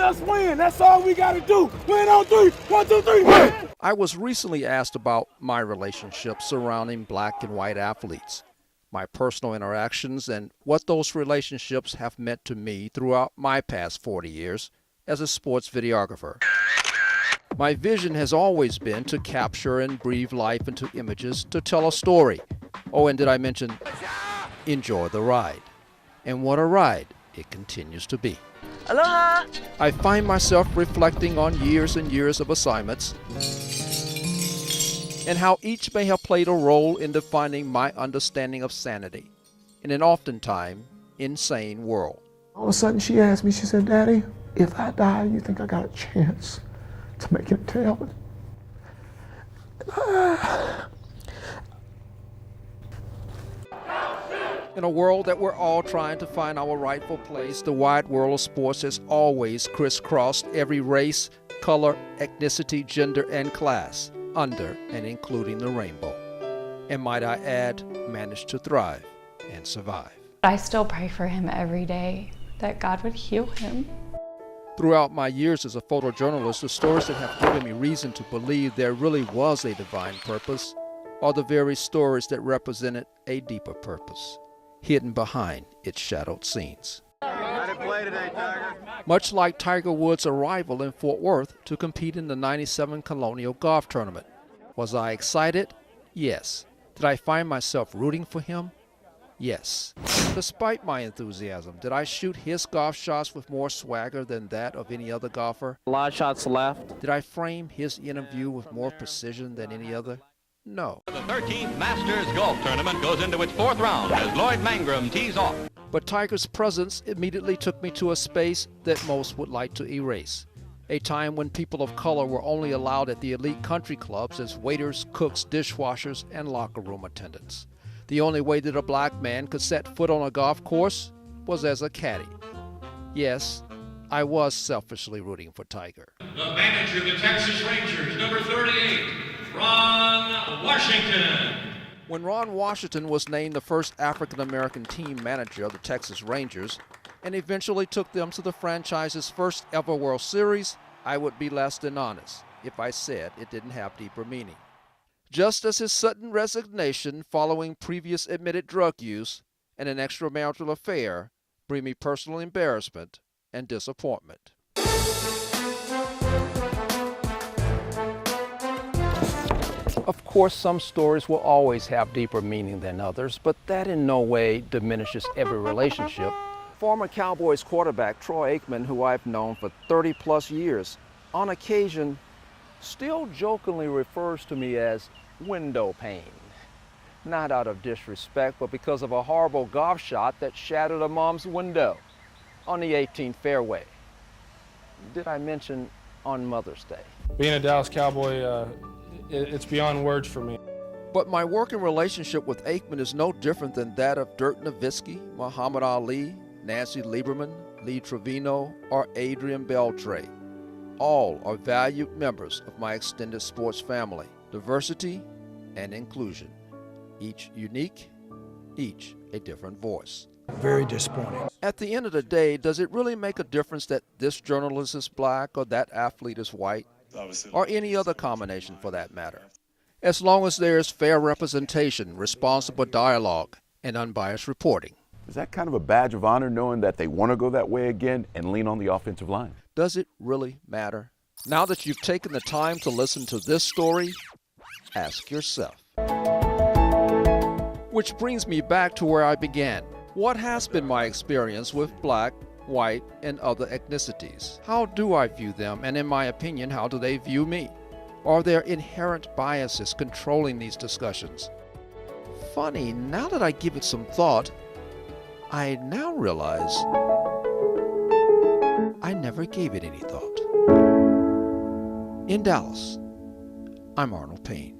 us win. That's all we got to do. Win on three. 1, 2, 3, win. I was recently asked about my relationships surrounding black and white athletes, my personal interactions, and what those relationships have meant to me throughout my past 40 years as a sports videographer. My vision has always been to capture and breathe life into images to tell a story. Oh, and did I mention, enjoy the ride. And what a ride it continues to be. Aloha! I find myself reflecting on years and years of assignments and how each may have played a role in defining my understanding of sanity in an oftentimes insane world. All of a sudden she asked me, she said, Daddy, if I die, you think I got a chance to make it to heaven? In a world that we're all trying to find our rightful place, the wide world of sports has always crisscrossed every race, color, ethnicity, gender, and class, under and including the rainbow. And might I add, managed to thrive and survive. I still pray for him every day, that God would heal him. Throughout my years as a photojournalist, the stories that have given me reason to believe there really was a divine purpose are the very stories that represented a deeper purpose, hidden behind its shadowed scenes. How did it play today, Tiger? Much like Tiger Woods' arrival in Fort Worth to compete in the '97 Colonial Golf Tournament. Was I excited? Yes. Did I find myself rooting for him? Yes. Despite my enthusiasm, did I shoot his golf shots with more swagger than that of any other golfer? A lot of shots left. Did I frame his interview with more precision than any other? No. The 13th Masters Golf Tournament goes into its 4th round as Lloyd Mangrum tees off. But Tiger's presence immediately took me to a space that most would like to erase. A time when people of color were only allowed at the elite country clubs as waiters, cooks, dishwashers, and locker room attendants. The only way that a black man could set foot on a golf course was as a caddy. Yes, I was selfishly rooting for Tiger. The manager of the Texas Rangers, number 38, Ron Washington. When Ron Washington was named the first African-American team manager of the Texas Rangers and eventually took them to the franchise's first ever World Series, I would be less than honest if I said it didn't have deeper meaning. Just as his sudden resignation following previous admitted drug use and an extramarital affair bring me personal embarrassment and disappointment. Of course, some stories will always have deeper meaning than others, but that in no way diminishes every relationship. Former Cowboys quarterback Troy Aikman, who I've known for 30-plus years, on occasion still jokingly refers to me as window pane. Not out of disrespect, but because of a horrible golf shot that shattered a mom's window on the 18th fairway. Did I mention on Mother's Day? Being a Dallas Cowboy, it's beyond words for me. But my working relationship with Aikman is no different than that of Dirk Nowitzki, Muhammad Ali, Nancy Lieberman, Lee Trevino, or Adrian Beltre. All are valued members of my extended sports family. Diversity and inclusion. Each unique, each a different voice. Very disappointing. At the end of the day, does it really make a difference that this journalist is black or that athlete is white? Or any other combination for that matter? As long as there is fair representation, responsible dialogue, and unbiased reporting. Is that kind of a badge of honor knowing that they want to go that way again and lean on the offensive line? Does it really matter? Now that you've taken the time to listen to this story, ask yourself. Which brings me back to where I began. What has been my experience with black, white, and other ethnicities? How do I view them, and in my opinion, how do they view me? Are there inherent biases controlling these discussions? Funny, now that I give it some thought, I now realize I never gave it any thought. In Dallas, I'm Arnold Payne.